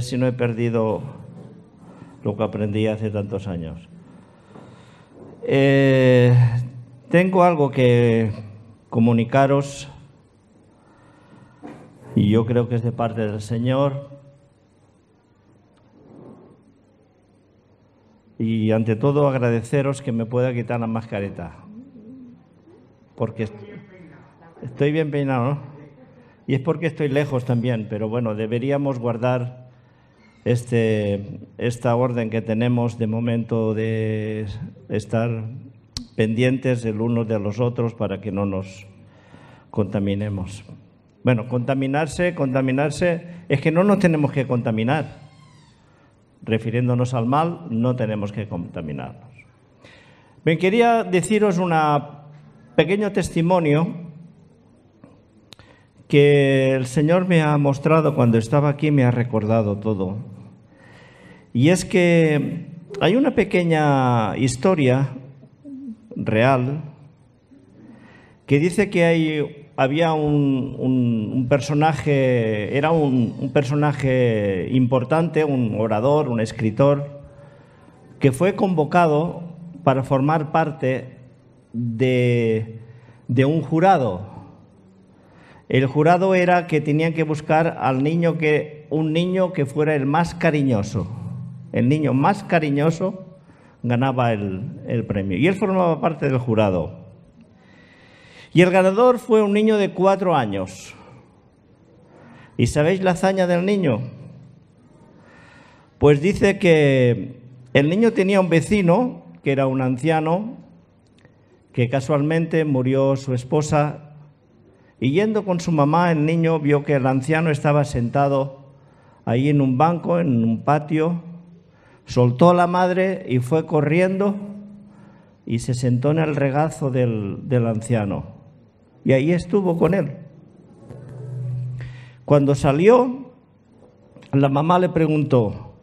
si no he perdido lo que aprendí hace tantos años. Tengo algo que comunicaros y yo creo que es de parte del Señor. Y ante todo agradeceros que me pueda quitar la mascareta, porque estoy bien peinado, ¿no? Y es porque estoy lejos también, pero bueno, deberíamos guardar esta orden que tenemos de momento de estar pendientes el uno de los otros para que no nos contaminemos. Bueno, contaminarse, es que no nos tenemos que contaminar. Refiriéndonos al mal, no tenemos que contaminarnos. Bien, quería deciros un pequeño testimonio que el Señor me ha mostrado cuando estaba aquí, me ha recordado todo. Y es que hay una pequeña historia real que dice que había un personaje, era un personaje importante, un orador, un escritor, que fue convocado para formar parte de un jurado. El jurado era que tenían que buscar un niño que fuera el más cariñoso. El niño más cariñoso ganaba el premio. Y él formaba parte del jurado. Y el ganador fue un niño de 4 años. ¿Y sabéis la hazaña del niño? Pues dice que el niño tenía un vecino, que era un anciano, que casualmente murió su esposa, y yendo con su mamá, el niño vio que el anciano estaba sentado ahí en un banco, en un patio, soltó a la madre y fue corriendo y se sentó en el regazo del anciano. Y ahí estuvo con él. Cuando salió, la mamá le preguntó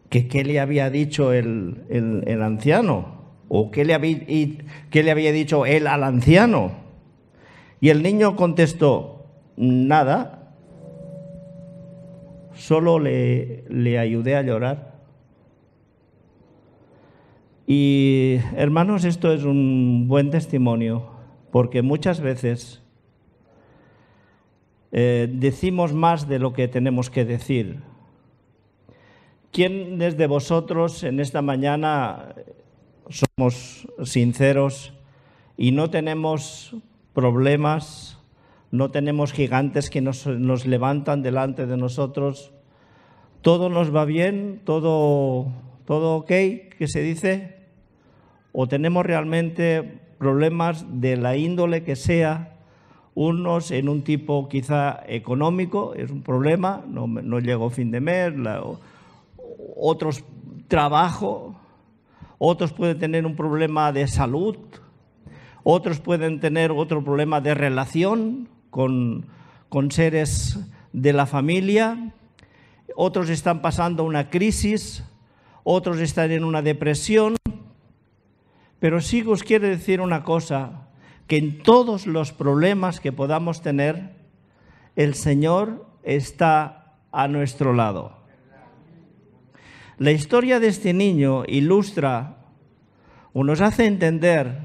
que qué le había dicho el anciano, o qué le había dicho él al anciano. Y el niño contestó, nada, solo le ayudé a llorar. Y hermanos, esto es un buen testimonio, porque muchas veces decimos más de lo que tenemos que decir. ¿Quiénes de vosotros en esta mañana somos sinceros y no tenemos problemas, no tenemos gigantes que nos levantan delante de nosotros? ¿Todo nos va bien? ¿Todo ok? ¿Qué se dice? ¿O tenemos realmente problemas de la índole que sea? Unos en un tipo quizá económico, es un problema, no llego a fin de mes, otros trabajo, otros pueden tener un problema de salud, otros pueden tener otro problema de relación con seres de la familia, otros están pasando una crisis, otros están en una depresión. Pero sí os quiero decir una cosa, que en todos los problemas que podamos tener, el Señor está a nuestro lado. La historia de este niño ilustra o nos hace entender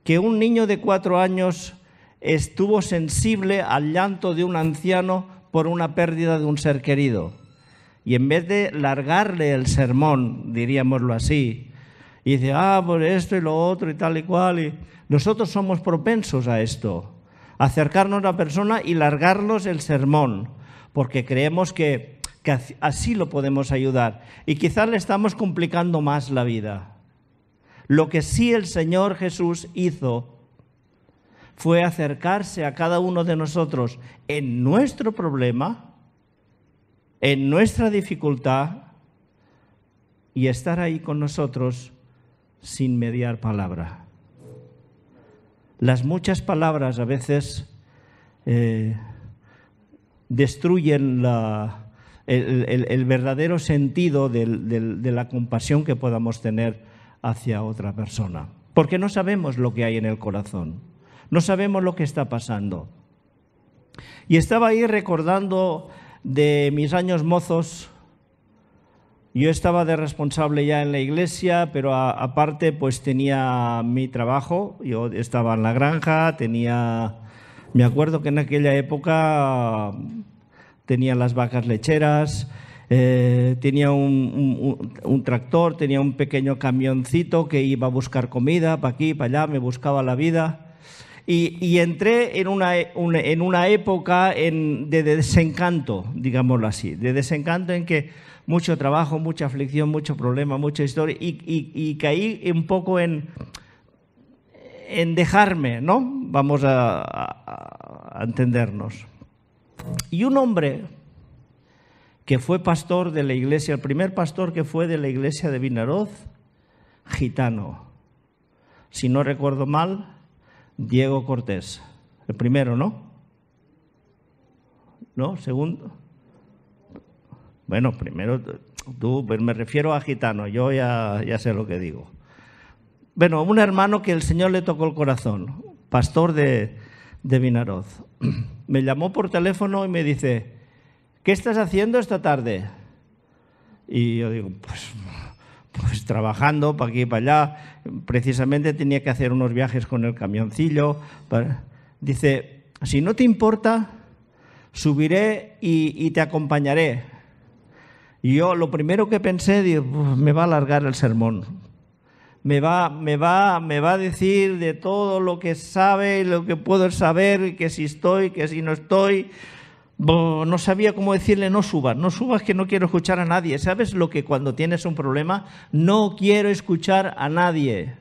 que un niño de 4 años estuvo sensible al llanto de un anciano por una pérdida de un ser querido. Y en vez de largarle el sermón, diríamoslo así, y dice, por esto y lo otro y tal y cual, y nosotros somos propensos a esto, acercarnos a la persona y largarlos el sermón, porque creemos que así lo podemos ayudar. Y quizás le estamos complicando más la vida. Lo que sí el Señor Jesús hizo fue acercarse a cada uno de nosotros en nuestro problema, en nuestra dificultad, y estar ahí con nosotros sin mediar palabra. Las muchas palabras a veces destruyen el verdadero sentido de la compasión que podamos tener hacia otra persona. Porque no sabemos lo que hay en el corazón, no sabemos lo que está pasando. Y estaba ahí recordando de mis años mozos, yo estaba de responsable ya en la iglesia, pero aparte pues tenía mi trabajo. Yo estaba en la granja, me acuerdo que en aquella época tenía las vacas lecheras, tenía un tractor, tenía un pequeño camioncito que iba a buscar comida para aquí, para allá, me buscaba la vida. Y entré en una época de desencanto, digámoslo así, de desencanto en que mucho trabajo, mucha aflicción, mucho problema, mucha historia, y caí un poco en dejarme, ¿no? Vamos a entendernos. Y un hombre que fue pastor de la iglesia, el primer pastor que fue de la iglesia de Vinaroz, gitano, si no recuerdo mal, Diego Cortés, el primero, ¿no? ¿No? Segundo. Bueno, primero tú, me refiero a gitano, yo ya sé lo que digo. Bueno, un hermano que el Señor le tocó el corazón, pastor de Vinaroz. Me llamó por teléfono y me dice, ¿qué estás haciendo esta tarde? Y yo digo, pues trabajando para aquí y para allá. Precisamente tenía que hacer unos viajes con el camioncillo. Dice, si no te importa, subiré y te acompañaré. Y yo lo primero que pensé, digo, me va a alargar el sermón. Me va a decir de todo lo que sabe, lo que puedo saber, que si estoy, que si no estoy. No sabía cómo decirle, no subas, que no quiero escuchar a nadie. ¿Sabes lo que cuando tienes un problema? No quiero escuchar a nadie.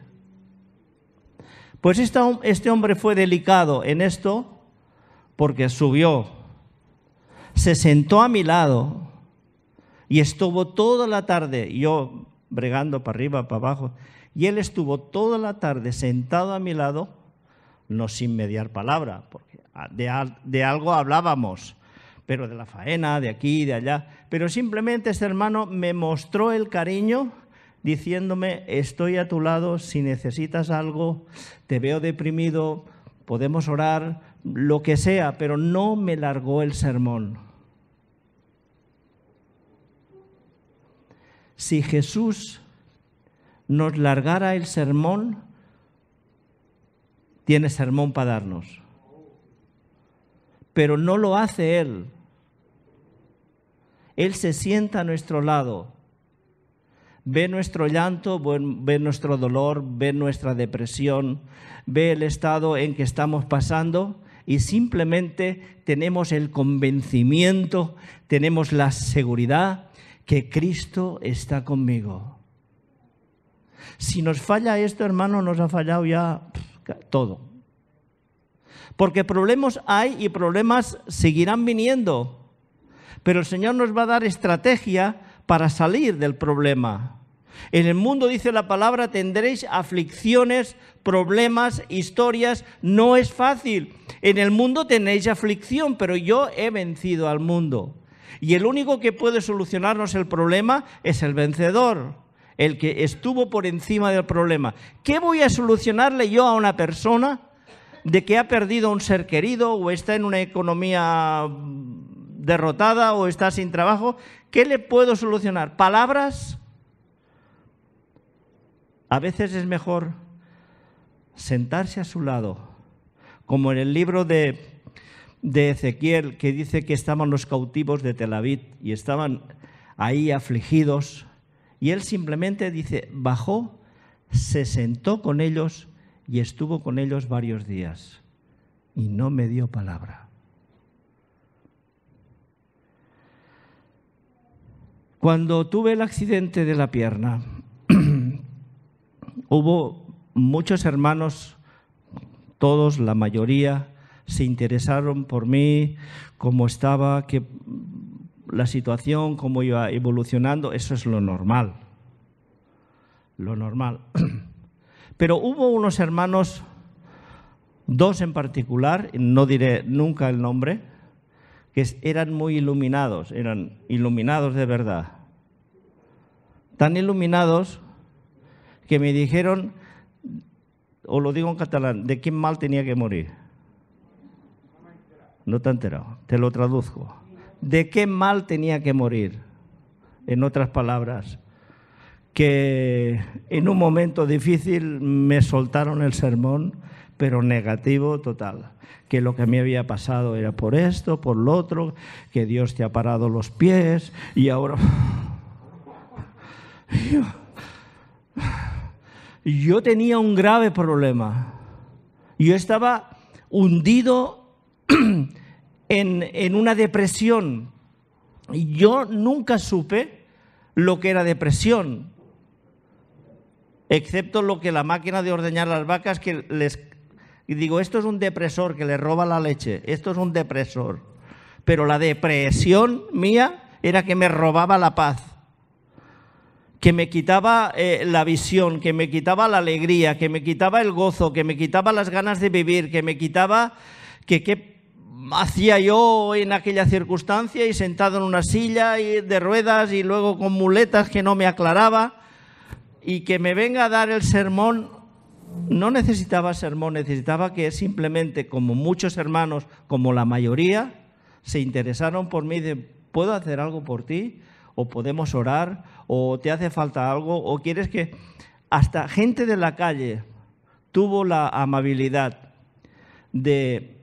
Pues este hombre fue delicado en esto porque subió, se sentó a mi lado y estuvo toda la tarde, yo bregando para arriba, para abajo, y él estuvo toda la tarde sentado a mi lado, no sin mediar palabra, porque de algo hablábamos, pero de la faena, de aquí, de allá. Pero simplemente este hermano me mostró el cariño diciéndome, estoy a tu lado, si necesitas algo, te veo deprimido, podemos orar, lo que sea, pero no me largó el sermón. Si Jesús nos largara el sermón, tiene sermón para darnos. Pero no lo hace Él. Él se sienta a nuestro lado, ve nuestro llanto, ve nuestro dolor, ve nuestra depresión, ve el estado en que estamos pasando y simplemente tenemos el convencimiento, tenemos la seguridad que Cristo está conmigo. Si nos falla esto, hermano, nos ha fallado ya todo. Porque problemas hay y problemas seguirán viniendo. Pero el Señor nos va a dar estrategia para salir del problema. En el mundo, dice la palabra, tendréis aflicciones, problemas, historias. No es fácil. En el mundo tenéis aflicción, pero yo he vencido al mundo. Y el único que puede solucionarnos el problema es el vencedor, el que estuvo por encima del problema. ¿Qué voy a solucionarle yo a una persona de que ha perdido un ser querido o está en una economía derrotada o está sin trabajo? ¿Qué le puedo solucionar? ¿Palabras? A veces es mejor sentarse a su lado, como en el libro de Ezequiel, que dice que estaban los cautivos de Tel Aviv y estaban ahí afligidos, y él simplemente dice, bajó, se sentó con ellos y estuvo con ellos varios días y no me dio palabra. Cuando tuve el accidente de la pierna, hubo muchos hermanos, todos, la mayoría, se interesaron por mí, cómo estaba, la situación, cómo iba evolucionando. Eso es lo normal. Lo normal. Pero hubo unos hermanos, dos en particular, no diré nunca el nombre, que eran muy iluminados, eran iluminados de verdad. Tan iluminados que me dijeron, o lo digo en catalán, de quién mal tenía que morir. No te he enterado, te lo traduzco. de qué mal tenía que morir. En otras palabras, que en un momento difícil me soltaron el sermón, pero negativo total. Que lo que me había pasado era por esto, por lo otro, que Dios te ha parado los pies y ahora... Yo tenía un grave problema. Yo estaba hundido en una depresión. Yo nunca supe lo que era depresión, excepto lo que la máquina de ordeñar las vacas, que les... Y digo, esto es un depresor que le roba la leche, esto es un depresor. Pero la depresión mía era que me robaba la paz, que me quitaba la visión, que me quitaba la alegría, que me quitaba el gozo, que me quitaba las ganas de vivir, que me quitaba qué hacía yo en aquella circunstancia y sentado en una silla y de ruedas y luego con muletas que no me aclaraba, y que me venga a dar el sermón. No necesitaba sermón, necesitaba que simplemente, como muchos hermanos, como la mayoría, se interesaron por mí de, ¿puedo hacer algo por ti? ¿O podemos orar? ¿O te hace falta algo? ¿O quieres que...? Hasta gente de la calle tuvo la amabilidad de,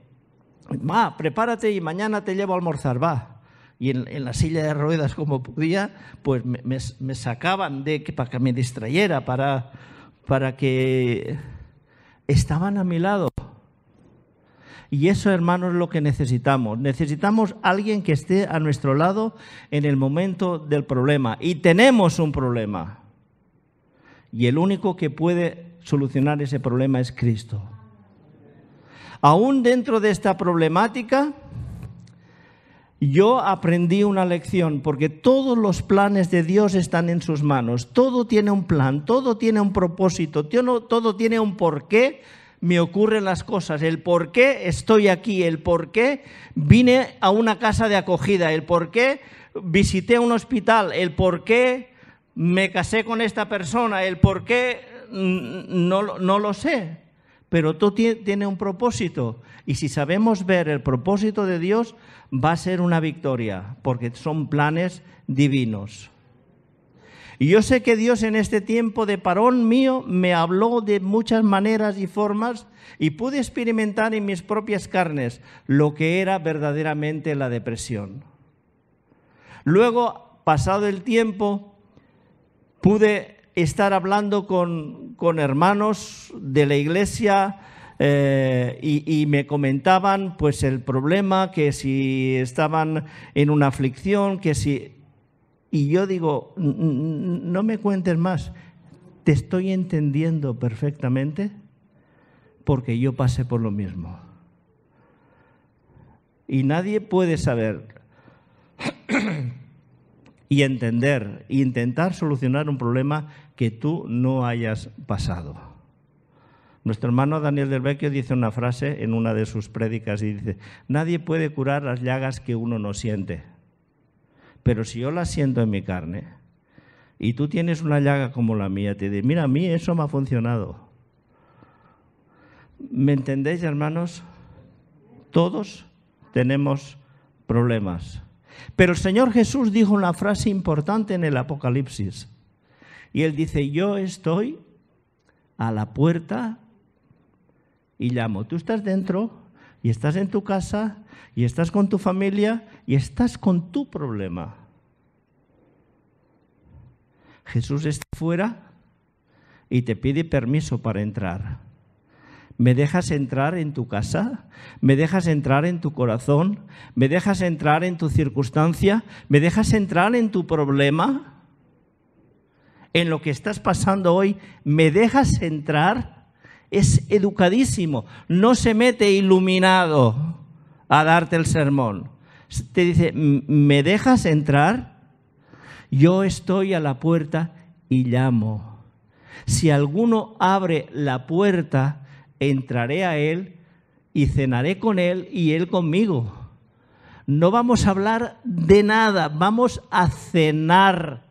va, prepárate y mañana te llevo a almorzar, va. Y en la silla de ruedas, como podía, pues me sacaban para que me distrayera, para que estaban a mi lado. Y eso, hermanos, es lo que necesitamos. Necesitamos alguien que esté a nuestro lado en el momento del problema. Y tenemos un problema. Y el único que puede solucionar ese problema es Cristo. Aún dentro de esta problemática, yo aprendí una lección, porque todos los planes de Dios están en sus manos. Todo tiene un plan, todo tiene un propósito, todo tiene un porqué me ocurren las cosas, el por qué estoy aquí, el por qué vine a una casa de acogida, el por qué visité un hospital, el por qué me casé con esta persona, el por qué no lo sé, pero todo tiene un propósito. Y si sabemos ver el propósito de Dios, va a ser una victoria, porque son planes divinos. Y yo sé que Dios en este tiempo de parón mío me habló de muchas maneras y formas, y pude experimentar en mis propias carnes lo que era verdaderamente la depresión. Luego, pasado el tiempo, pude estar hablando con hermanos de la iglesia y me comentaban pues el problema, que si estaban en una aflicción, que si... Y yo digo, no me cuentes más, te estoy entendiendo perfectamente porque yo pasé por lo mismo. Y nadie puede saber y entender e intentar solucionar un problema que tú no hayas pasado. Nuestro hermano Daniel del Vecchio dice una frase en una de sus prédicas y dice, nadie puede curar las llagas que uno no siente. Pero si yo la siento en mi carne y tú tienes una llaga como la mía, te digo, mira, a mí eso me ha funcionado. ¿Me entendéis, hermanos? Todos tenemos problemas. Pero el Señor Jesús dijo una frase importante en el Apocalipsis. Y Él dice, yo estoy a la puerta y llamo. Tú estás dentro y estás en tu casa y estás con tu familia y estás con tu problema. Jesús está fuera y te pide permiso para entrar. ¿Me dejas entrar en tu casa? ¿Me dejas entrar en tu corazón? ¿Me dejas entrar en tu circunstancia? ¿Me dejas entrar en tu problema? ¿En lo que estás pasando hoy? ¿Me dejas entrar? Es educadísimo. No se mete iluminado a darte el sermón. Te dice, ¿me dejas entrar? Yo estoy a la puerta y llamo. Si alguno abre la puerta, entraré a él y cenaré con él y él conmigo. No vamos a hablar de nada, vamos a cenar.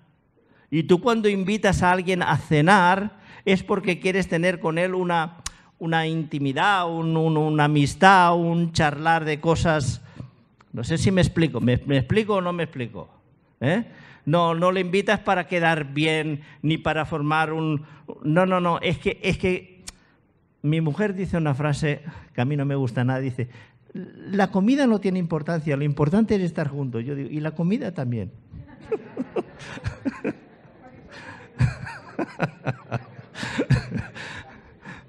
Y tú cuando invitas a alguien a cenar es porque quieres tener con él una intimidad, una amistad, un charlar de cosas No sé si me explico. ¿Me explico o no me explico? No le invitas para quedar bien, ni para formar un... No. Es que mi mujer dice una frase que a mí no me gusta nada. Dice, la comida no tiene importancia, lo importante es estar juntos. Yo digo, y la comida también.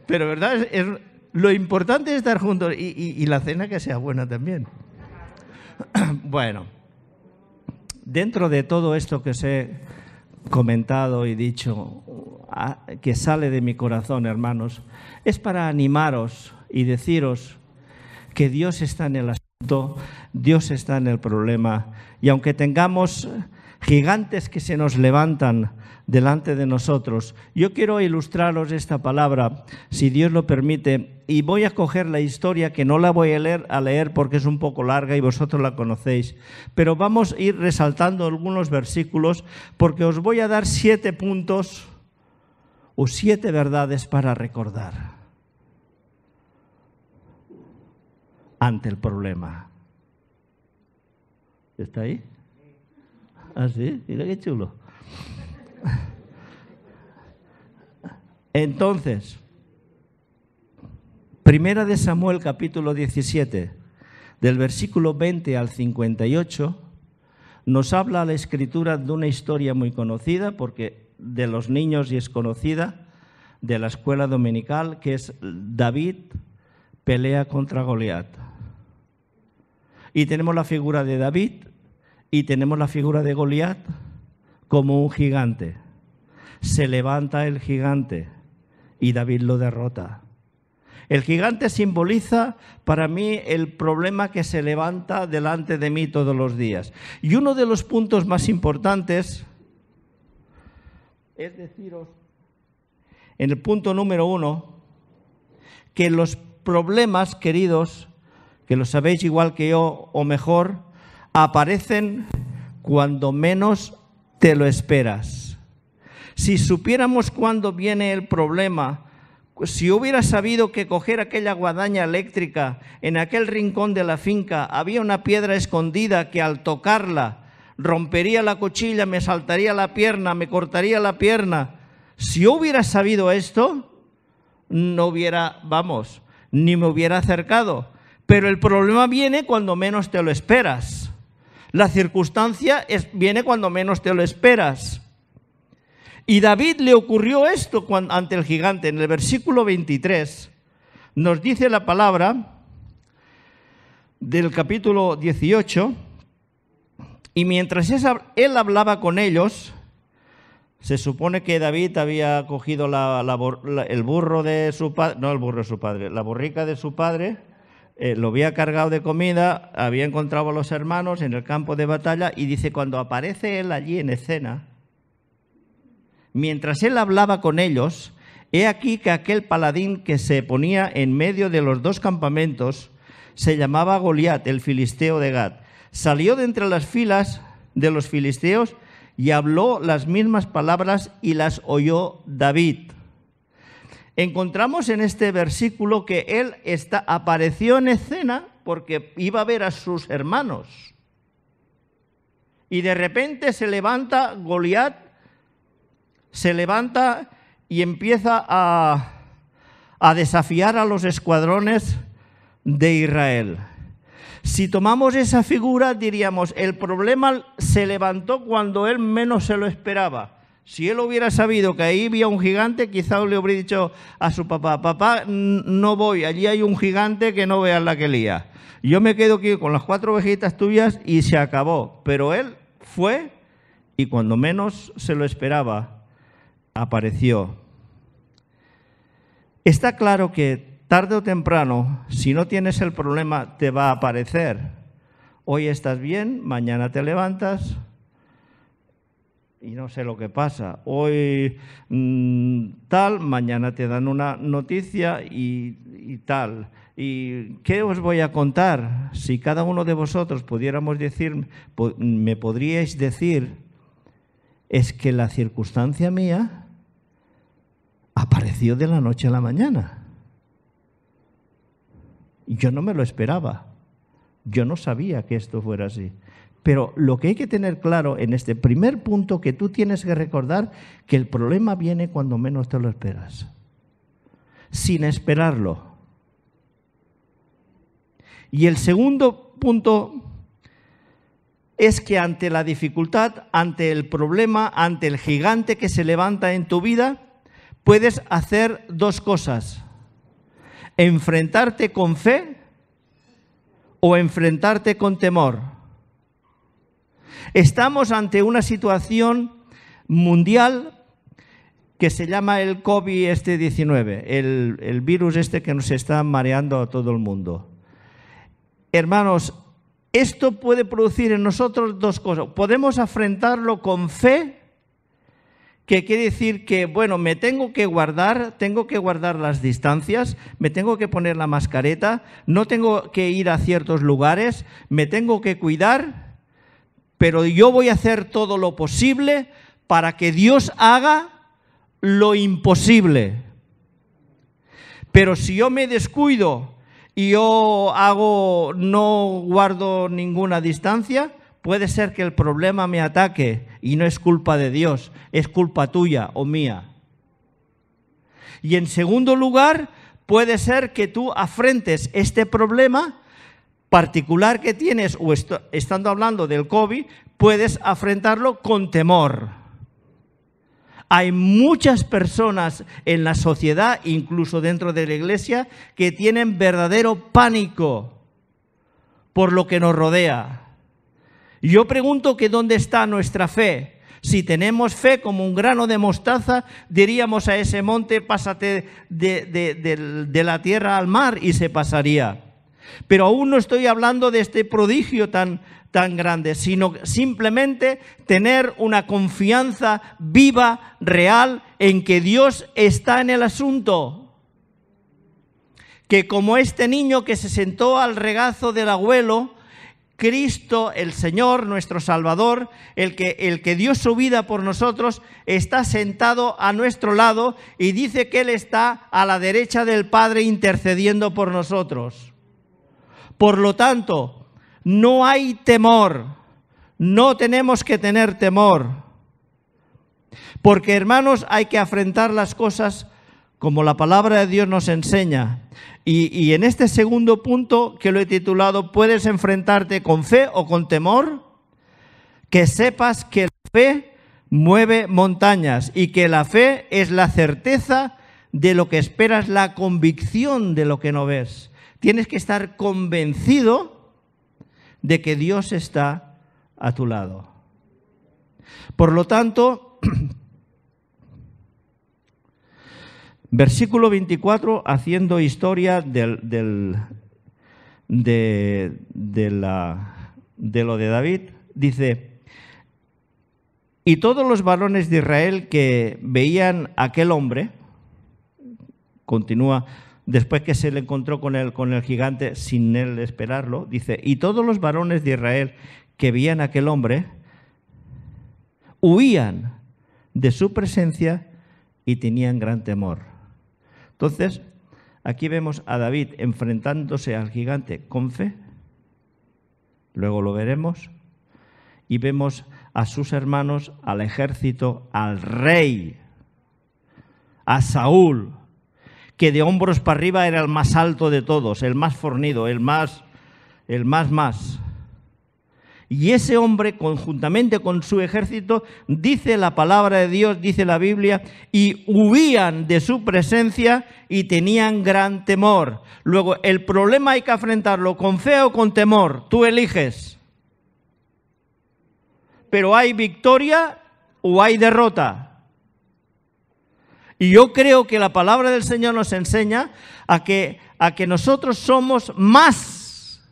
Pero verdad, lo importante es estar juntos y la cena que sea buena también. Bueno, dentro de todo esto que os he comentado y dicho, que sale de mi corazón, hermanos, es para animaros y deciros que Dios está en el asunto, Dios está en el problema, y aunque tengamos gigantes que se nos levantan delante de nosotros, yo quiero ilustraros esta palabra, si Dios lo permite, y voy a coger la historia que no la voy a leer porque es un poco larga y vosotros la conocéis, pero vamos a ir resaltando algunos versículos porque os voy a dar 7 puntos o 7 verdades para recordar ante el problema. ¿Está ahí? ¿Ah, sí? Mira qué chulo. Entonces, Primera de Samuel, capítulo 17, del versículo 20 al 58, nos habla la Escritura de una historia muy conocida, porque de los niños y es conocida, de la escuela dominical, que es David pelea contra Goliat. Y tenemos la figura de David y tenemos la figura de Goliat como un gigante. Se levanta el gigante y David lo derrota. El gigante simboliza para mí el problema que se levanta delante de mí todos los días. Y uno de los puntos más importantes es deciros, en el punto número 1, que los problemas, queridos, que lo sabéis igual que yo o mejor, aparecen cuando menos te lo esperas. Si supiéramos cuándo viene el problema, si hubiera sabido que coger aquella guadaña eléctrica en aquel rincón de la finca había una piedra escondida que al tocarla rompería la cuchilla, me saltaría la pierna, me cortaría la pierna. Si yo hubiera sabido esto, no hubiera, ni me hubiera acercado. Pero el problema viene cuando menos te lo esperas. La circunstancia viene cuando menos te lo esperas. Y David le ocurrió esto ante el gigante. En el versículo 23 nos dice la palabra del capítulo 18, y mientras él hablaba con ellos, se supone que David había cogido el burro de su padre, no el burro de su padre, la borrica de su padre, lo había cargado de comida, había encontrado a los hermanos en el campo de batalla, y dice, cuando aparece él allí en escena, mientras él hablaba con ellos, he aquí que aquel paladín que se ponía en medio de los dos campamentos se llamaba Goliat, el filisteo de Gat. Salió de entre las filas de los filisteos y habló las mismas palabras y las oyó David. Encontramos en este versículo que él apareció en escena porque iba a ver a sus hermanos. Y de repente se levanta Goliat, se levanta y empieza a desafiar a los escuadrones de Israel. Si tomamos esa figura, diríamos, el problema se levantó cuando él menos se lo esperaba. Si él hubiera sabido que ahí había un gigante, quizá le hubiera dicho a su papá, papá, no voy, allí hay un gigante que no veas la que lía. Yo me quedo aquí con las 4 ovejitas tuyas y se acabó. Pero él fue y cuando menos se lo esperaba, apareció. Está claro que tarde o temprano, si no tienes el problema, te va a aparecer. Hoy estás bien, mañana te levantas y no sé lo que pasa. Hoy tal, mañana te dan una noticia y tal. ¿Y qué os voy a contar? Si cada uno de vosotros pudiéramos decir, me podríais decir, es que la circunstancia mía apareció de la noche a la mañana. Y yo no me lo esperaba. Yo no sabía que esto fuera así. Pero lo que hay que tener claro en este primer punto, que tú tienes que recordar que el problema viene cuando menos te lo esperas. Sin esperarlo. Y el segundo punto es que ante la dificultad, ante el problema, ante el gigante que se levanta en tu vida, puedes hacer dos cosas: enfrentarte con fe o enfrentarte con temor. Estamos ante una situación mundial que se llama el COVID-19, el virus este que nos está mareando a todo el mundo. Hermanos, esto puede producir en nosotros dos cosas. Podemos afrontarlo con fe, que quiere decir que, bueno, me tengo que guardar las distancias, me tengo que poner la mascareta, no tengo que ir a ciertos lugares, me tengo que cuidar, pero yo voy a hacer todo lo posible para que Dios haga lo imposible. Pero si yo me descuido y yo no guardo ninguna distancia, puede ser que el problema me ataque y no es culpa de Dios, es culpa tuya o mía. Y en segundo lugar, puede ser que tú afrentes este problema particular que tienes, o estando hablando del COVID, puedes afrontarlo con temor. Hay muchas personas en la sociedad, incluso dentro de la iglesia, que tienen verdadero pánico por lo que nos rodea. Yo pregunto que ¿dónde está nuestra fe? Si tenemos fe como un grano de mostaza, diríamos a ese monte, pásate de la tierra al mar, y se pasaría. Pero aún no estoy hablando de este prodigio tan grande, sino simplemente tener una confianza viva, real, en que Dios está en el asunto. Que como este niño que se sentó al regazo del abuelo, Cristo, el Señor, nuestro Salvador, el que dio su vida por nosotros, está sentado a nuestro lado y dice que Él está a la derecha del Padre intercediendo por nosotros. Por lo tanto, no hay temor, no tenemos que tener temor, porque, hermanos, hay que afrontar las cosas como la palabra de Dios nos enseña. Y en este segundo punto, que lo he titulado, ¿puedes enfrentarte con fe o con temor? Que sepas que la fe mueve montañas y que la fe es la certeza de lo que esperas, la convicción de lo que no ves. Tienes que estar convencido de que Dios está a tu lado. Por lo tanto, versículo 24, haciendo historia de lo de David, dice: y todos los varones de Israel que veían a aquel hombre, continúa, después que se le encontró con el gigante sin él esperarlo, dice: y todos los varones de Israel que veían a aquel hombre huían de su presencia y tenían gran temor. Entonces, aquí vemos a David enfrentándose al gigante con fe, luego lo veremos, y vemos a sus hermanos, al ejército, al rey, a Saúl, que de hombros para arriba era el más alto de todos, el más fornido, el más. Y ese hombre, conjuntamente con su ejército, dice la palabra de Dios, dice la Biblia, y huían de su presencia y tenían gran temor. Luego, el problema hay que afrontarlo con fe o con temor, tú eliges. Pero hay victoria o hay derrota. Y yo creo que la palabra del Señor nos enseña a que nosotros somos más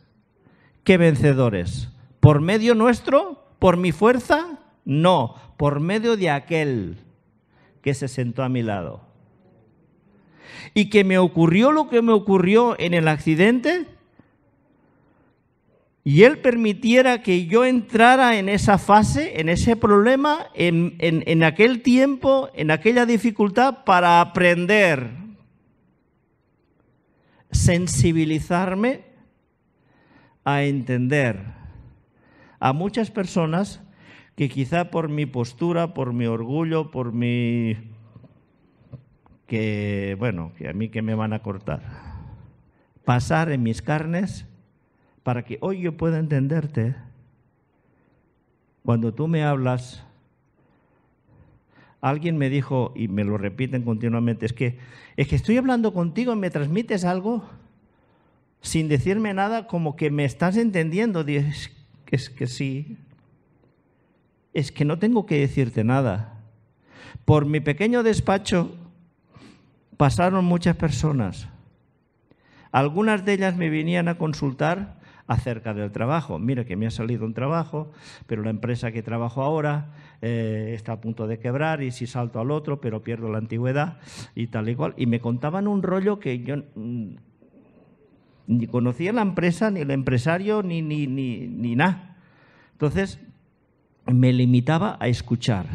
que vencedores. ¿Por medio nuestro? ¿Por mi fuerza? No, por medio de aquel que se sentó a mi lado. Y que me ocurrió lo que me ocurrió en el accidente, y Él permitiera que yo entrara en esa fase, en ese problema, en aquel tiempo, en aquella dificultad, para aprender, sensibilizarme a entender a muchas personas que quizá por mi postura, por mi orgullo, por mi... que a mí que me van a cortar. Pasar en mis carnes para que hoy yo pueda entenderte. Cuando tú me hablas, alguien me dijo, y me lo repiten continuamente, es que estoy hablando contigo y me transmites algo sin decirme nada, como que me estás entendiendo. Es que sí, es que no tengo que decirte nada. Por mi pequeño despacho pasaron muchas personas. Algunas de ellas me venían a consultar acerca del trabajo. Mira que me ha salido un trabajo, pero la empresa que trabajo ahora está a punto de quebrar y si salto al otro, pero pierdo la antigüedad y tal y cual. Y me contaban un rollo que yo ni conocía la empresa, ni el empresario, ni nada. Entonces me limitaba a escuchar.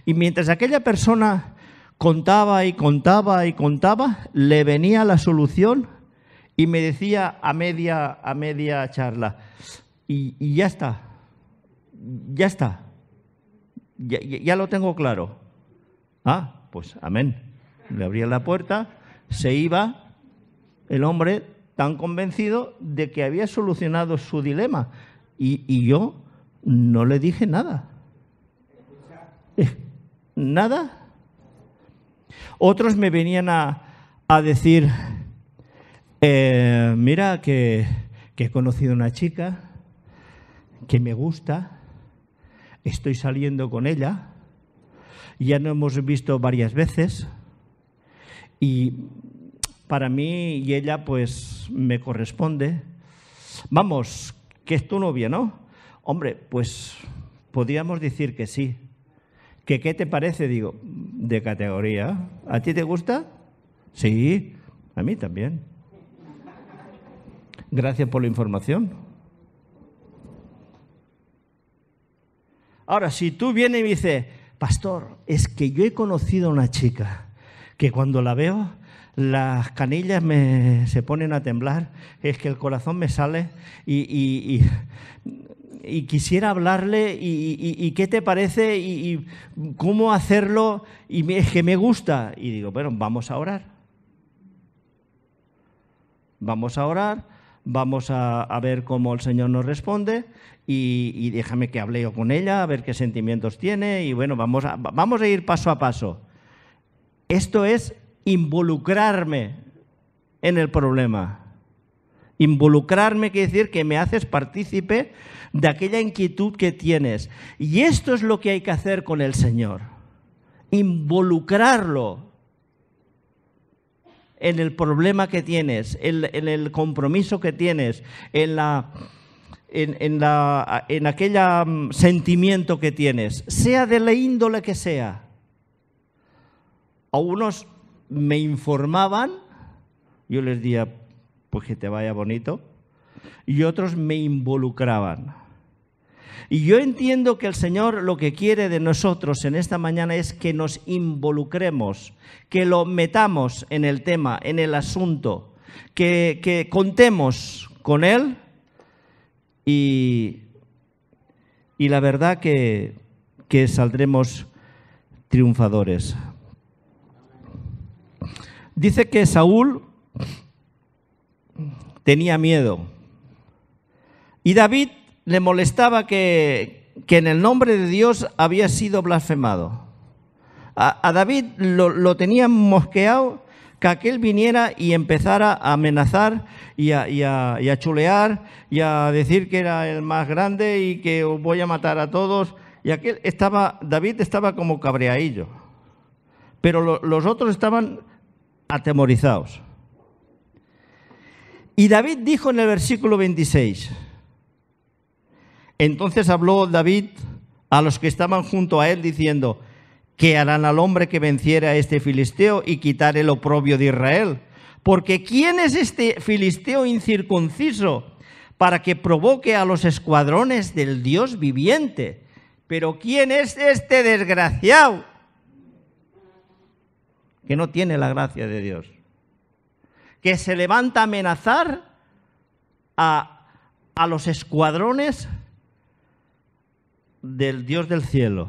Y mientras aquella persona contaba y contaba y contaba, le venía la solución y me decía a media charla, y ya está, ya lo tengo claro. Ah, pues amén. Le abría la puerta, se iba el hombre tan convencido de que había solucionado su dilema y yo no le dije nada. Nada. Otros me venían a decir, mira que he conocido una chica que me gusta, estoy saliendo con ella, ya nos hemos visto varias veces y para mí y ella pues me corresponde. Vamos, que es tu novia, ¿no? Hombre, pues podríamos decir que sí. ¿Qué te parece? Digo, de categoría. ¿A ti te gusta? Sí, a mí también. Gracias por la información. Ahora, si tú vienes y me dices, pastor, es que yo he conocido a una chica que cuando la veo, las canillas se ponen a temblar, es que el corazón me sale y quisiera hablarle y qué te parece y cómo hacerlo y es que me gusta. Y digo, bueno, vamos a orar. Vamos a orar, vamos a ver cómo el Señor nos responde y déjame que hable yo con ella, a ver qué sentimientos tiene y bueno, vamos a ir paso a paso. Esto es involucrarme en el problema. Involucrarme quiere decir que me haces partícipe de aquella inquietud que tienes. Y esto es lo que hay que hacer con el Señor. Involucrarlo en el problema que tienes, en el compromiso que tienes, en aquel sentimiento que tienes, sea de la índole que sea. A unos me informaban, yo les decía, pues que te vaya bonito, y otros me involucraban. Y yo entiendo que el Señor lo que quiere de nosotros en esta mañana es que nos involucremos, que lo metamos en el tema, en el asunto, que contemos con Él y la verdad que saldremos triunfadores. Dice que Saúl tenía miedo y David le molestaba que en el nombre de Dios había sido blasfemado. A David lo tenían mosqueado que aquel viniera y empezara a amenazar y a chulear y a decir que era el más grande y que os voy a matar a todos. Y David estaba como cabreadillo, pero los otros estaban atemorizados. Y David dijo en el versículo 26, entonces habló David a los que estaban junto a él diciendo, ¿qué harán al hombre que venciere a este filisteo y quitare el oprobio de Israel? Porque ¿quién es este filisteo incircunciso para que provoque a los escuadrones del Dios viviente? Pero ¿quién es este desgraciado que no tiene la gracia de Dios, que se levanta a amenazar a a los escuadrones del Dios del cielo.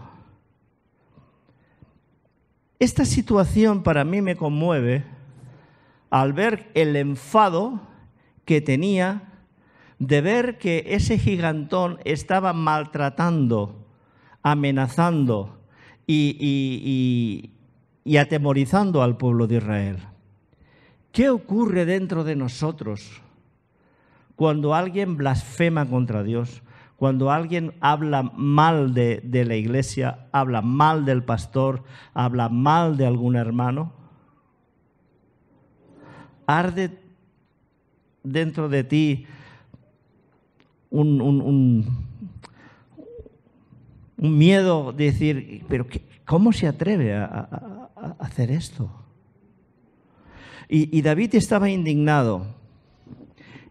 Esta situación para mí me conmueve al ver el enfado que tenía de ver que ese gigantón estaba maltratando, amenazando y atemorizando al pueblo de Israel. ¿Qué ocurre dentro de nosotros cuando alguien blasfema contra Dios? Cuando alguien habla mal de la iglesia, habla mal del pastor, habla mal de algún hermano, arde dentro de ti un miedo de decir, pero ¿cómo se atreve a hacer esto? Y David estaba indignado.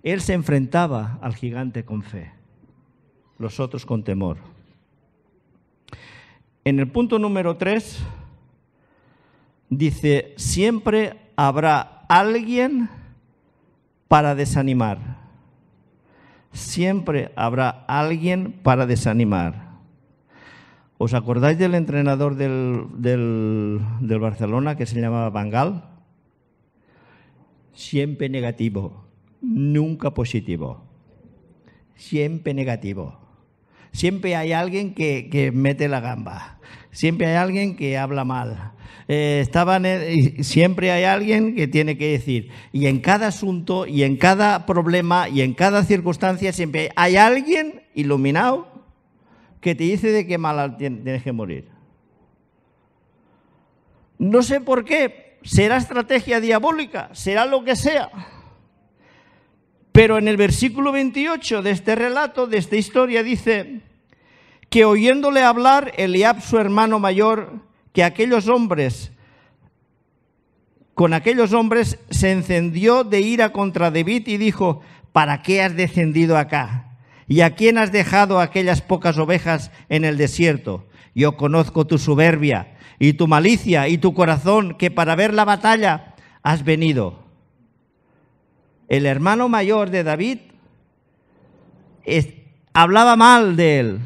Él se enfrentaba al gigante con fe, los otros con temor. En el punto número 3 dice, siempre habrá alguien para desanimar. Siempre habrá alguien para desanimar. ¿Os acordáis del entrenador del Barcelona que se llamaba Van Gaal? Siempre negativo, nunca positivo. Siempre negativo. Siempre hay alguien que mete la gamba. Siempre hay alguien que habla mal. Siempre hay alguien que tiene que decir. Y en cada asunto, y en cada problema, y en cada circunstancia, siempre hay alguien iluminado que te dice de qué mal tienes que morir. No sé por qué. Será estrategia diabólica, será lo que sea. Pero en el versículo 28 de este relato, de esta historia, dice que oyéndole hablar Eliab, su hermano mayor, que con aquellos hombres se encendió de ira contra David y dijo, ¿para qué has descendido acá? ¿Y a quién has dejado aquellas pocas ovejas en el desierto? Yo conozco tu soberbia y tu malicia y tu corazón, que para ver la batalla has venido. El hermano mayor de David hablaba mal de él.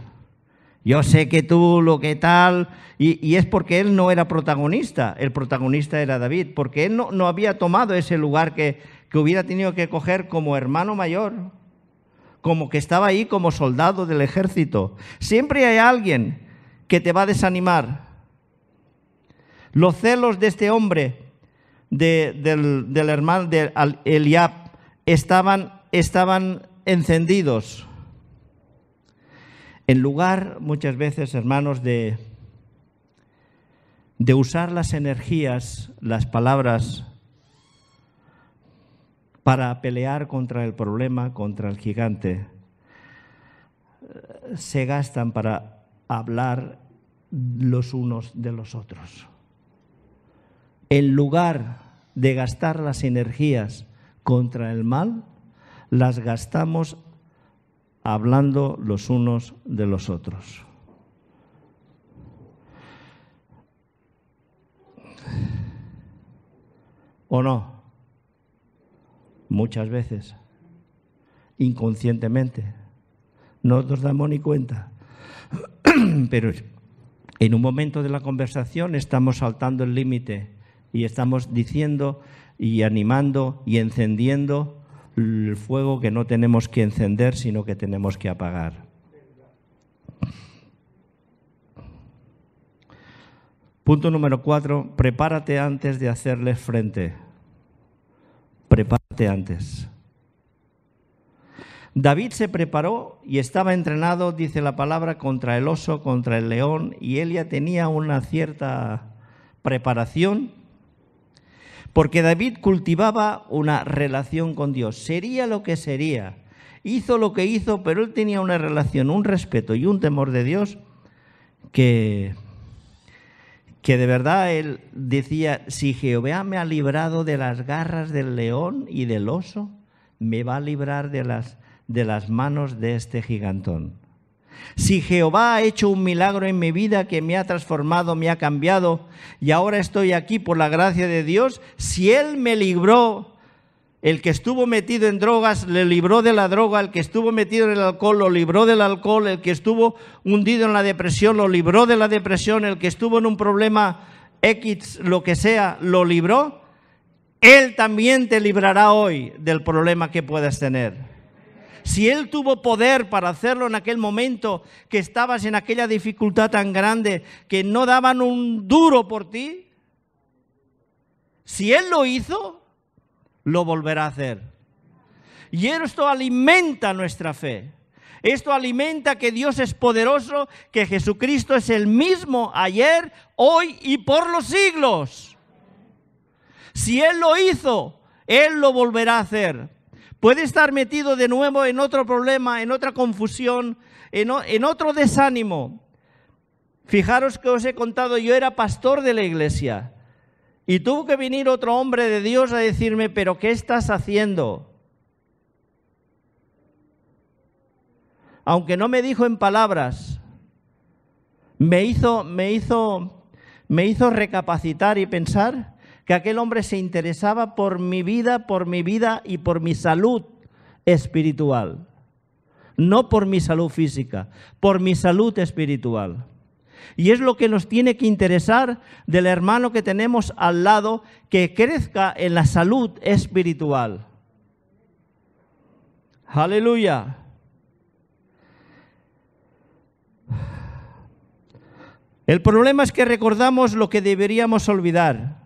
Yo sé que tú lo que tal, y es porque él no era protagonista, el protagonista era David, porque él no había tomado ese lugar que hubiera tenido que coger como hermano mayor, como que estaba ahí como soldado del ejército. Siempre hay alguien que te va a desanimar. Los celos de este hombre, del hermano de Eliab, estaban encendidos. En lugar, muchas veces, hermanos, de usar las energías, las palabras, para pelear contra el problema, contra el gigante, se gastan para hablar los unos de los otros. En lugar de gastar las energías contra el mal, las gastamos hablando los unos de los otros. ¿O no? Muchas veces, inconscientemente, no nos damos ni cuenta. Pero en un momento de la conversación estamos saltando el límite y estamos diciendo y animando y encendiendo el fuego que no tenemos que encender, sino que tenemos que apagar. Punto número 4, prepárate antes de hacerles frente. Prepárate antes. David se preparó y estaba entrenado, dice la palabra, contra el oso, contra el león, y él ya tenía una cierta preparación, porque David cultivaba una relación con Dios. Sería lo que sería, hizo lo que hizo, pero él tenía una relación, un respeto y un temor de Dios que de verdad él decía, si Jehová me ha librado de las garras del león y del oso, me va a librar de las manos de este gigantón. Si Jehová ha hecho un milagro en mi vida que me ha transformado, me ha cambiado, y ahora estoy aquí por la gracia de Dios, si Él me libró El que estuvo metido en drogas le libró de la droga, el que estuvo metido en el alcohol lo libró del alcohol, el que estuvo hundido en la depresión lo libró de la depresión, el que estuvo en un problema X, lo que sea, lo libró. Él también te librará hoy del problema que puedas tener. Si Él tuvo poder para hacerlo en aquel momento que estabas en aquella dificultad tan grande que no daban un duro por ti, si Él lo hizo, lo volverá a hacer. Y esto alimenta nuestra fe. Esto alimenta que Dios es poderoso, que Jesucristo es el mismo ayer, hoy y por los siglos. Si Él lo hizo, Él lo volverá a hacer. Puede estar metido de nuevo en otro problema, en otra confusión, en otro desánimo. Fijaros que os he contado, yo era pastor de la iglesia. Y tuvo que venir otro hombre de Dios a decirme, ¿pero qué estás haciendo? Aunque no me dijo en palabras, me hizo recapacitar y pensar que aquel hombre se interesaba por mi vida y por mi salud espiritual. No por mi salud física, por mi salud espiritual. Y es lo que nos tiene que interesar del hermano que tenemos al lado, que crezca en la salud espiritual. Aleluya. El problema es que recordamos lo que deberíamos olvidar.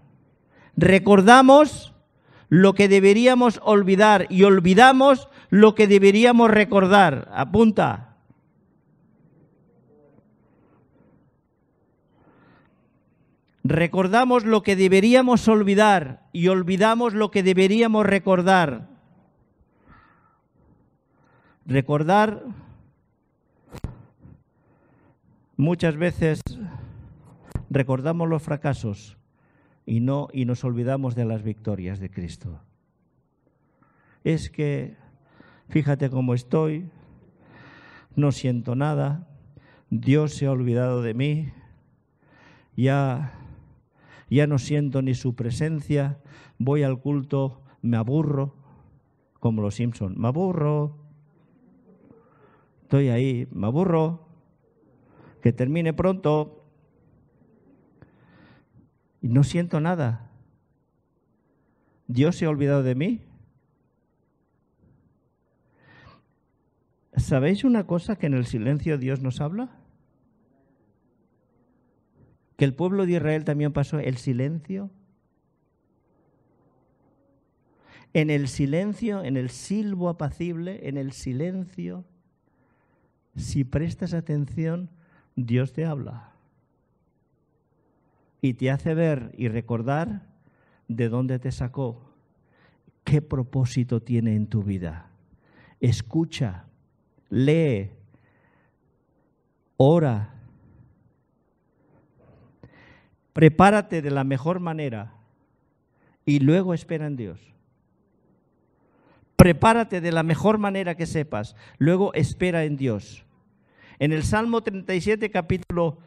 Recordamos lo que deberíamos olvidar y olvidamos lo que deberíamos recordar. Apunta. Recordamos lo que deberíamos olvidar y olvidamos lo que deberíamos recordar. Recordar, muchas veces recordamos los fracasos y nos olvidamos de las victorias de Cristo. Es que, fíjate cómo estoy, no siento nada, Dios se ha olvidado de mí, ya no siento ni su presencia, voy al culto, me aburro, como los Simpson, me aburro, estoy ahí, me aburro, que termine pronto y no siento nada. ¿Dios se ha olvidado de mí? ¿Sabéis una cosa que en el silencio Dios nos habla? Que el pueblo de Israel también pasó el silencio. En el silencio, en el silbo apacible, en el silencio, si prestas atención, Dios te habla. Y te hace ver y recordar de dónde te sacó, qué propósito tiene en tu vida. Escucha, lee, ora. Prepárate de la mejor manera y luego espera en Dios. Prepárate de la mejor manera que sepas, luego espera en Dios. En el Salmo 37, capítulo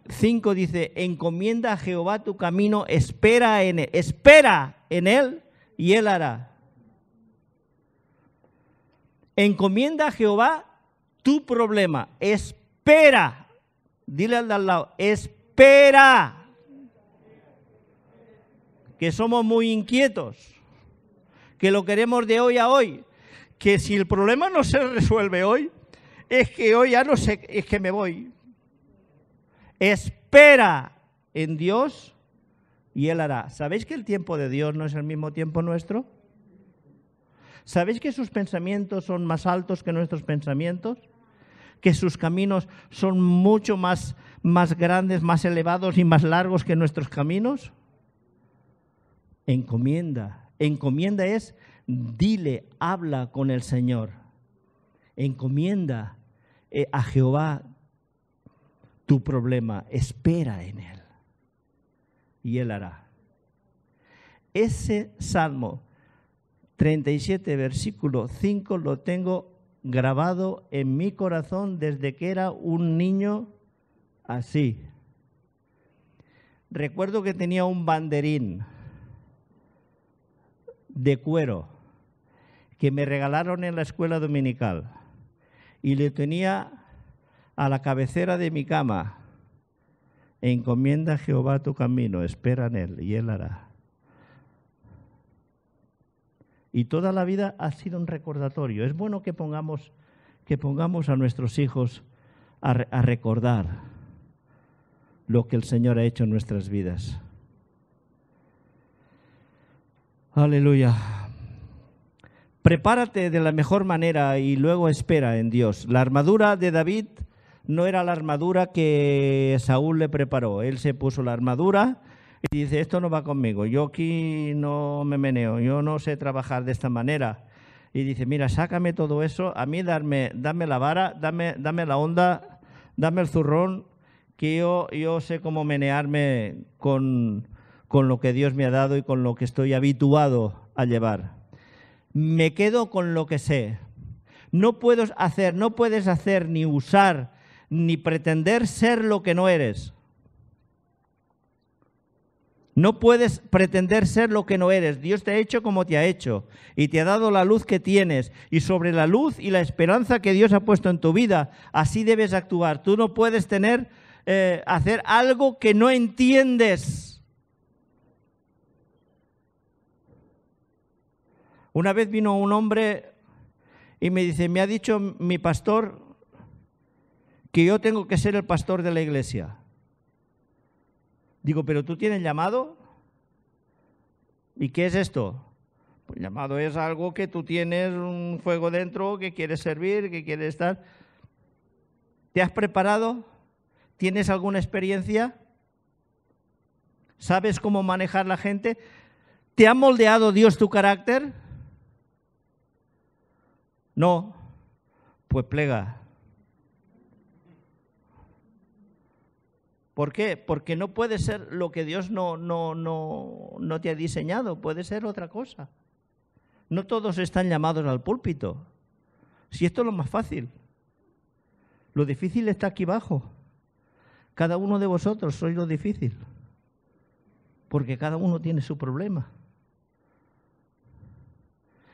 5 dice, encomienda a Jehová tu camino, espera en Él y Él hará. Encomienda a Jehová tu problema, espera. Dile al de al lado, espera. Que somos muy inquietos, que lo queremos de hoy a hoy, que si el problema no se resuelve hoy, es que hoy ya no sé, es que me voy. Espera en Dios y Él hará. ¿Sabéis que el tiempo de Dios no es el mismo tiempo nuestro? ¿Sabéis que sus pensamientos son más altos que nuestros pensamientos? Que sus caminos son mucho más grandes, más elevados y más largos que nuestros caminos. Encomienda. Encomienda es, dile, habla con el Señor. Encomienda a Jehová tu problema, espera en Él y Él hará. Ese Salmo 37, versículo 5, lo tengo grabado en mi corazón desde que era un niño así. Recuerdo que tenía un banderín de cuero que me regalaron en la escuela dominical y le tenía a la cabecera de mi cama. Encomienda a Jehová tu camino, espera en Él y Él hará. Y toda la vida ha sido un recordatorio. Es bueno que pongamos a nuestros hijos a recordar lo que el Señor ha hecho en nuestras vidas. Aleluya. Prepárate de la mejor manera y luego espera en Dios. La armadura de David no era la armadura que Saúl le preparó. Él se puso la armadura y dice, esto no va conmigo, yo aquí no me meneo, yo no sé trabajar de esta manera. Y dice, mira, sácame todo eso, a mí dame la vara, dame la onda, dame el zurrón, que yo sé cómo menearme con lo que Dios me ha dado y con lo que estoy habituado a llevar. Me quedo con lo que sé. No puedes hacer ni usar ni pretender ser lo que no eres. No puedes pretender ser lo que no eres. Dios te ha hecho como te ha hecho y te ha dado la luz que tienes. Y sobre la luz y la esperanza que Dios ha puesto en tu vida, así debes actuar. Tú no puedes hacer algo que no entiendes. Una vez vino un hombre y me dice, me ha dicho mi pastor que yo tengo que ser el pastor de la iglesia. Digo, ¿pero tú tienes llamado? ¿Y qué es esto? Pues llamado es algo que tú tienes un fuego dentro, que quieres servir, que quieres estar. ¿Te has preparado? ¿Tienes alguna experiencia? ¿Sabes cómo manejar la gente? ¿Te ha moldeado Dios tu carácter? No. Pues plega. ¿Por qué? Porque no puede ser lo que Dios no te ha diseñado, puede ser otra cosa. No todos están llamados al púlpito. Si esto es lo más fácil. Lo difícil está aquí abajo. Cada uno de vosotros sois lo difícil. Porque cada uno tiene su problema.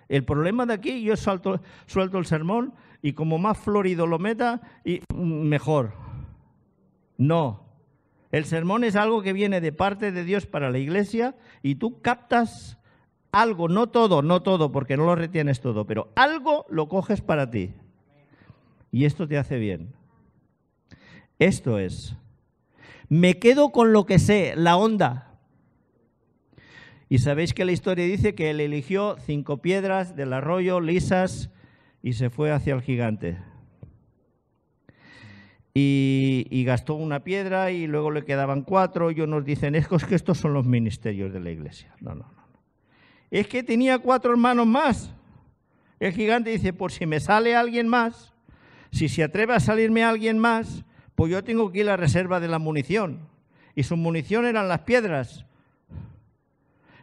El problema de aquí, yo suelto el sermón y como más florido lo meta, y mejor. No. El sermón es algo que viene de parte de Dios para la iglesia y tú captas algo, no todo, porque no lo retienes todo, pero algo lo coges para ti. Y esto te hace bien. Esto es. Me quedo con lo que sé, la onda. Y sabéis que la historia dice que él eligió 5 piedras del arroyo lisas y se fue hacia el gigante. Y gastó una piedra y luego le quedaban 4 y unos dicen, es que estos son los ministerios de la iglesia. No. Es que tenía 4 hermanos más. El gigante dice, por si me sale alguien más, si se atreve a salirme alguien más, pues yo tengo que ir a la reserva de la munición. Y su munición eran las piedras.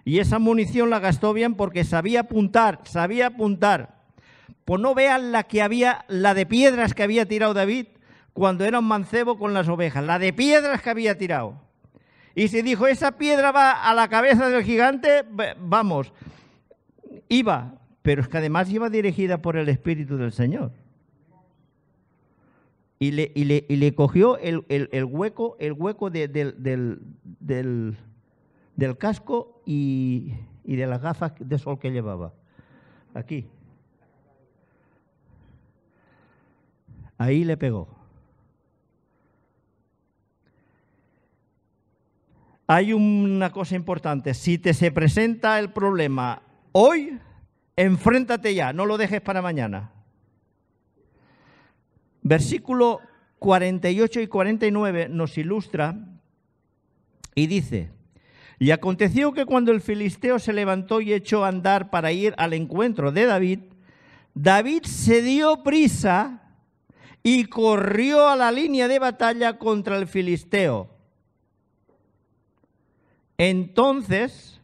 Y esa munición la gastó bien porque sabía apuntar. Pues no vean la de piedras que había tirado David cuando era un mancebo con las ovejas, la de piedras que había tirado. Y se dijo, esa piedra va a la cabeza del gigante, vamos, iba, pero es que además iba dirigida por el Espíritu del Señor. Y le cogió el hueco del casco y de las gafas de sol que llevaba. Aquí. Ahí le pegó. Hay una cosa importante, si te se presenta el problema hoy, enfréntate ya, no lo dejes para mañana. Versículo 48 y 49 nos ilustra y dice, y aconteció que cuando el filisteo se levantó y echó a andar para ir al encuentro de David, David se dio prisa y corrió a la línea de batalla contra el filisteo. Entonces,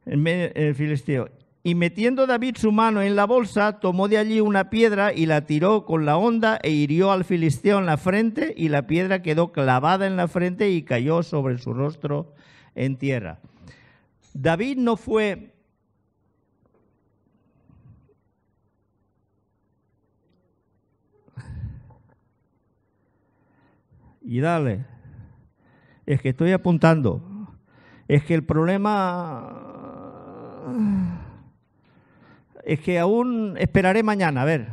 el filisteo, y metiendo David su mano en la bolsa, tomó de allí una piedra y la tiró con la honda e hirió al filisteo en la frente, y la piedra quedó clavada en la frente y cayó sobre su rostro en tierra. David no fue y dale. Es que estoy apuntando. Es que el problema... Es que aún esperaré mañana, a ver.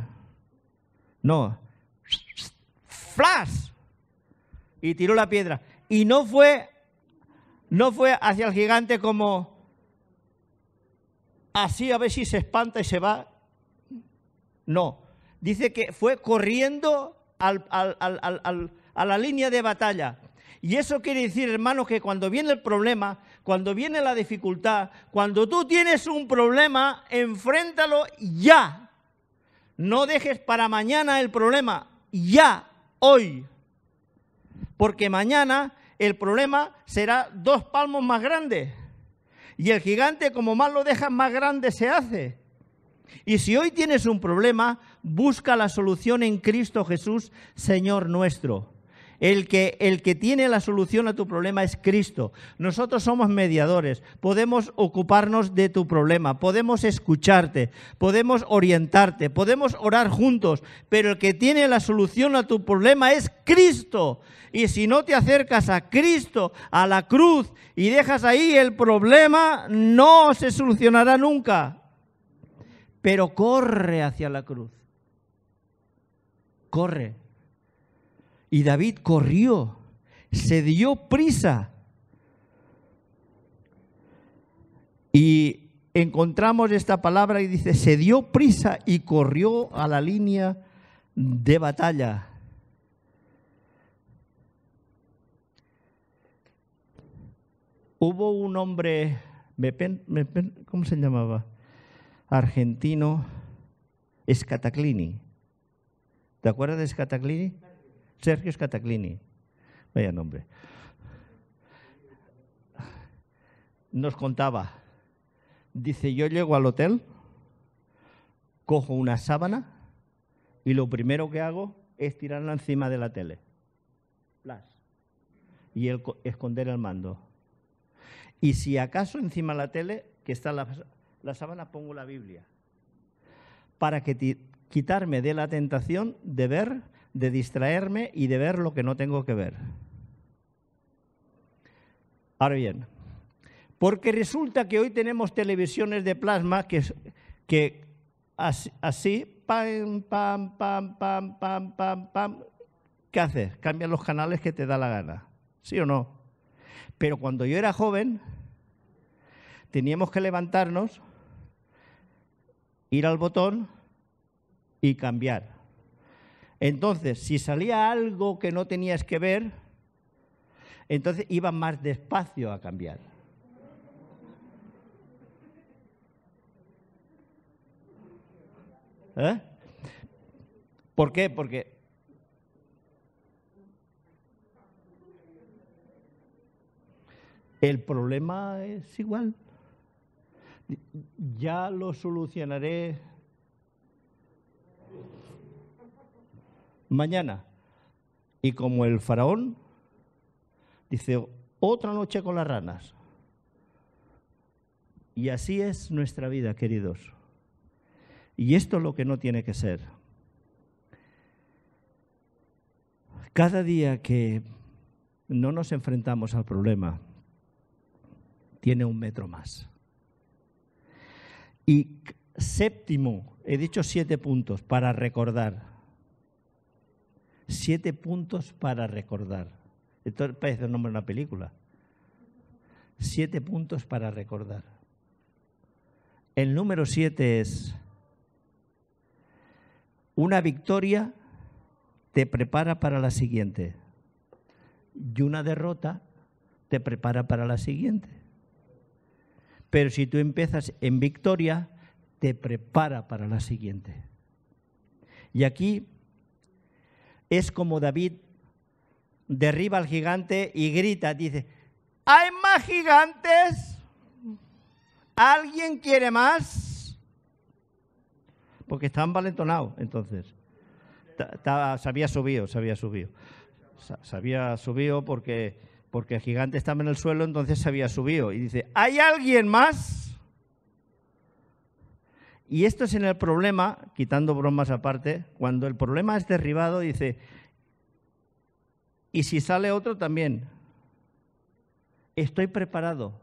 No. ¡Flash! Y tiró la piedra. Y no fue hacia el gigante como así a ver si se espanta y se va. No. Dice que fue corriendo a la línea de batalla. Y eso quiere decir, hermanos, que cuando viene el problema, cuando viene la dificultad, cuando tú tienes un problema, enfréntalo ya. No dejes para mañana el problema, ya, hoy. Porque mañana el problema será 2 palmos más grande. Y el gigante, como más lo dejas, más grande se hace. Y si hoy tienes un problema, busca la solución en Cristo Jesús, Señor nuestro. El que tiene la solución a tu problema es Cristo. Nosotros somos mediadores, podemos ocuparnos de tu problema, podemos escucharte, podemos orientarte, podemos orar juntos, pero el que tiene la solución a tu problema es Cristo. Y si no te acercas a Cristo, a la cruz, y dejas ahí el problema, no se solucionará nunca. Pero corre hacia la cruz. Corre. Y David corrió, se dio prisa. Y encontramos esta palabra y dice, se dio prisa y corrió a la línea de batalla. Hubo un hombre, ¿cómo se llamaba? Argentino, Scataclini. ¿Te acuerdas de Scataclini? Sergio Scataclini. Vaya nombre. Nos contaba, dice, yo llego al hotel, cojo una sábana y lo primero que hago es tirarla encima de la tele. Plas. Y esconder el mando. Y si acaso encima de la tele, que está la sábana, pongo la Biblia. Para que quitarme de la tentación de ver, de distraerme y de ver lo que no tengo que ver. Ahora bien, porque resulta que hoy tenemos televisiones de plasma que así, pam, pam, pam, pam, pam, pam, pam, ¿qué haces? Cambias los canales que te da la gana, ¿sí o no? Pero cuando yo era joven, teníamos que levantarnos, ir al botón y cambiar. Entonces, si salía algo que no tenías que ver, entonces ibas más despacio a cambiar. ¿Eh? ¿Por qué? Porque el problema es igual. Ya lo solucionaré mañana. Y como el faraón dice, otra noche con las ranas. Y así es nuestra vida, queridos. Y esto es lo que no tiene que ser. Cada día que no nos enfrentamos al problema, tiene 1 metro más. Y séptimo, he dicho 7 puntos para recordar. 7 puntos para recordar. Esto parece el nombre de una película. 7 puntos para recordar. El número 7 es: una victoria te prepara para la siguiente y una derrota te prepara para la siguiente. Pero si tú empiezas en victoria, te prepara para la siguiente. Y aquí es como David derriba al gigante y grita, dice, ¿hay más gigantes? ¿Alguien quiere más? Porque estaban valentonados entonces. Se había subido. Se había subido porque el gigante estaba en el suelo, entonces se había subido. Y dice, ¿hay alguien más? Y esto es en el problema, quitando bromas aparte, cuando el problema es derribado, dice, Y si sale otro también. Estoy preparado,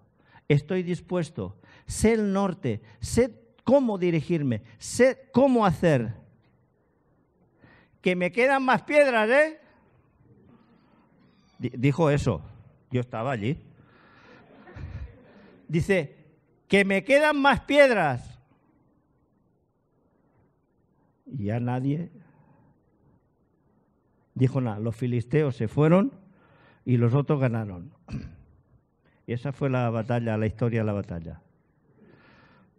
estoy dispuesto, sé el norte, sé cómo dirigirme, sé cómo hacer. Que me quedan más piedras, ¿eh? Dijo eso, yo estaba allí. Dice, que me quedan más piedras. Y ya nadie dijo nada. Los filisteos se fueron y los otros ganaron. Y esa fue la batalla, la historia de la batalla.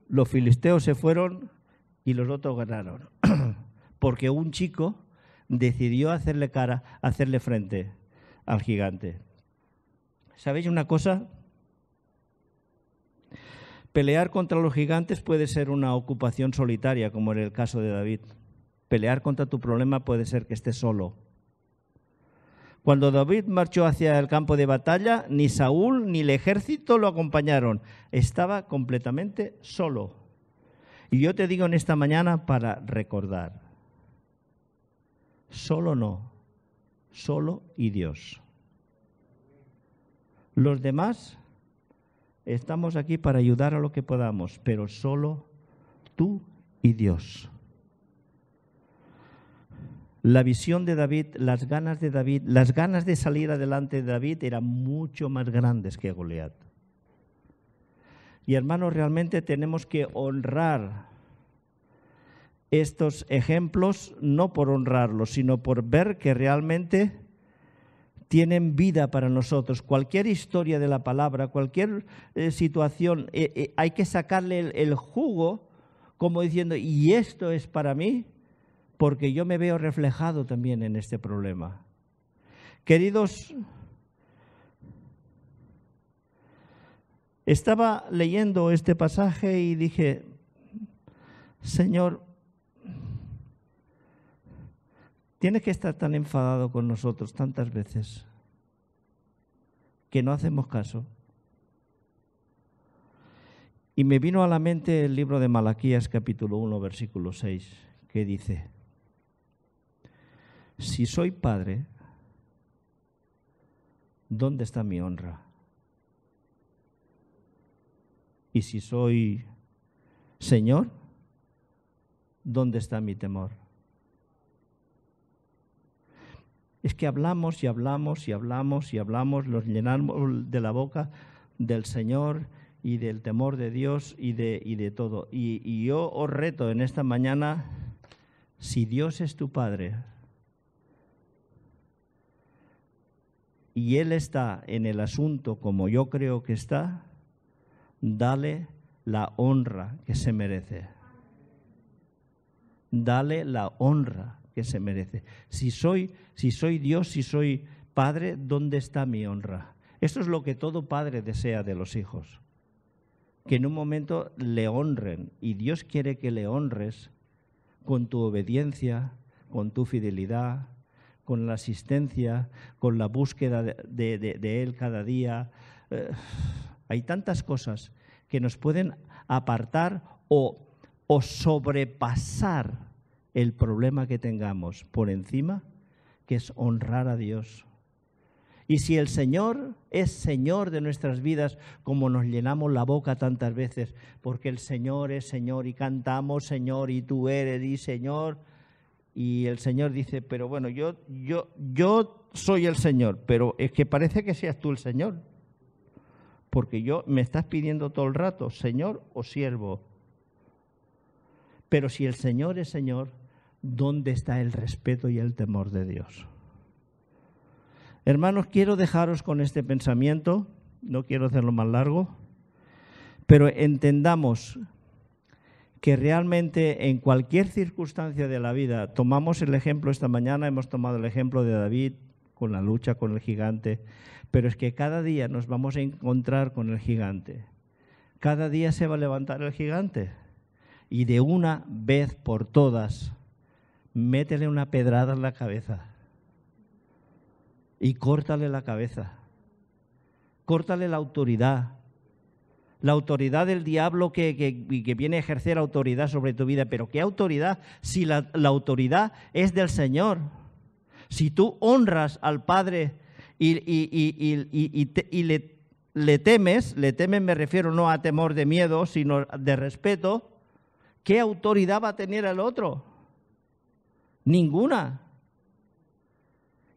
Los filisteos se fueron y los otros ganaron. Porque un chico decidió hacerle frente al gigante. ¿Sabéis una cosa? Pelear contra los gigantes puede ser una ocupación solitaria, como en el caso de David. Pelear contra tu problema puede ser que estés solo. Cuando David marchó hacia el campo de batalla, ni Saúl ni el ejército lo acompañaron. Estaba completamente solo. Y yo te digo en esta mañana para recordar. Solo no, solo y Dios. Los demás estamos aquí para ayudar a lo que podamos, pero solo tú y Dios. La visión de David, las ganas de salir adelante de David eran mucho más grandes que Goliat. Y hermanos, realmente tenemos que honrar estos ejemplos, no por honrarlos, sino por ver que realmente tienen vida para nosotros. Cualquier historia de la palabra, cualquier situación, hay que sacarle el jugo, como diciendo, y esto es para mí, porque yo me veo reflejado también en este problema. Queridos, estaba leyendo este pasaje y dije, Señor, tienes que estar tan enfadado con nosotros tantas veces que no hacemos caso. Y me vino a la mente el libro de Malaquías, capítulo 1, versículo 6, que dice, si soy padre, ¿dónde está mi honra? Y si soy Señor, ¿dónde está mi temor? Es que hablamos y hablamos y hablamos y hablamos, los llenamos de la boca del Señor y del temor de Dios y de todo. Y yo os reto en esta mañana, si Dios es tu Padre y Él está en el asunto como yo creo que está, dale la honra que se merece. Dale la honra que se merece. Si soy Dios, si soy Padre, ¿dónde está mi honra? Esto es lo que todo padre desea de los hijos. Que en un momento le honren. Y Dios quiere que le honres con tu obediencia, con tu fidelidad, con la asistencia, con la búsqueda de Él cada día. Hay tantas cosas que nos pueden apartar o sobrepasar el problema que tengamos por encima, que es honrar a Dios. Y si el Señor es Señor de nuestras vidas, como nos llenamos la boca tantas veces, porque el Señor es Señor y cantamos Señor y tú eres y Señor, y el Señor dice, pero bueno, yo soy el Señor, pero es que parece que seas tú el Señor, porque me estás pidiendo todo el rato, Señor o siervo. Pero si el Señor es Señor, ¿dónde está el respeto y el temor de Dios? Hermanos, quiero dejaros con este pensamiento, no quiero hacerlo más largo, pero entendamos que realmente en cualquier circunstancia de la vida, tomamos el ejemplo esta mañana, hemos tomado el ejemplo de David con la lucha con el gigante, pero es que cada día nos vamos a encontrar con el gigante. Cada día se va a levantar el gigante y de una vez por todas, métele una pedrada en la cabeza y córtale la cabeza. Córtale la autoridad del diablo que viene a ejercer autoridad sobre tu vida. ¿Pero qué autoridad? Si la autoridad es del Señor. Si tú honras al Padre y le temes me refiero no a temor de miedo, sino de respeto, ¿qué autoridad va a tener el otro? Ninguna.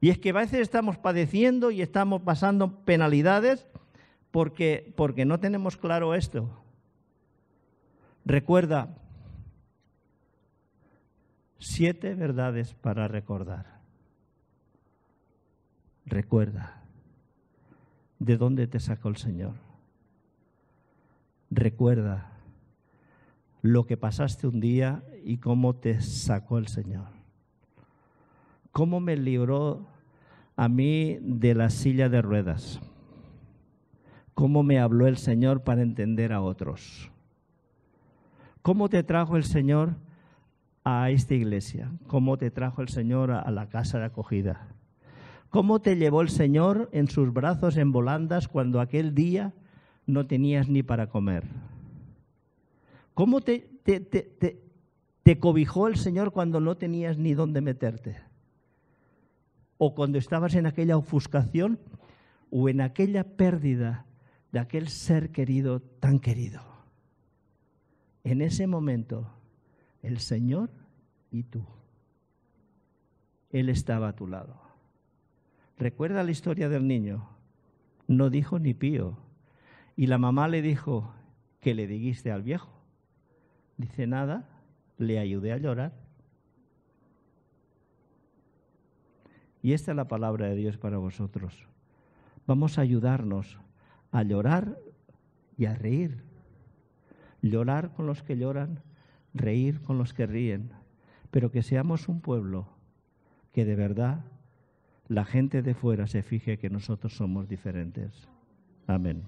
Y es que a veces estamos padeciendo y estamos pasando penalidades porque no tenemos claro esto. Recuerda, 7 verdades para recordar. Recuerda de dónde te sacó el Señor. Recuerda lo que pasaste un día y cómo te sacó el Señor. Cómo me libró a mí de la silla de ruedas. Cómo me habló el Señor para entender a otros. Cómo te trajo el Señor a esta iglesia. Cómo te trajo el Señor a la casa de acogida. Cómo te llevó el Señor en sus brazos en volandas cuando aquel día no tenías ni para comer. Cómo te cobijó el Señor cuando no tenías ni dónde meterte. O cuando estabas en aquella ofuscación o en aquella pérdida de aquel ser querido, tan querido. En ese momento, el Señor y tú. Él estaba a tu lado. ¿Recuerda la historia del niño? No dijo ni pío. Y la mamá le dijo, ¿qué le dijiste al viejo? Dice, nada, le ayudé a llorar. Y esta es la palabra de Dios para vosotros. Vamos a ayudarnos a llorar y a reír. Llorar con los que lloran, reír con los que ríen. Pero que seamos un pueblo que de verdad la gente de fuera se fije que nosotros somos diferentes. Amén.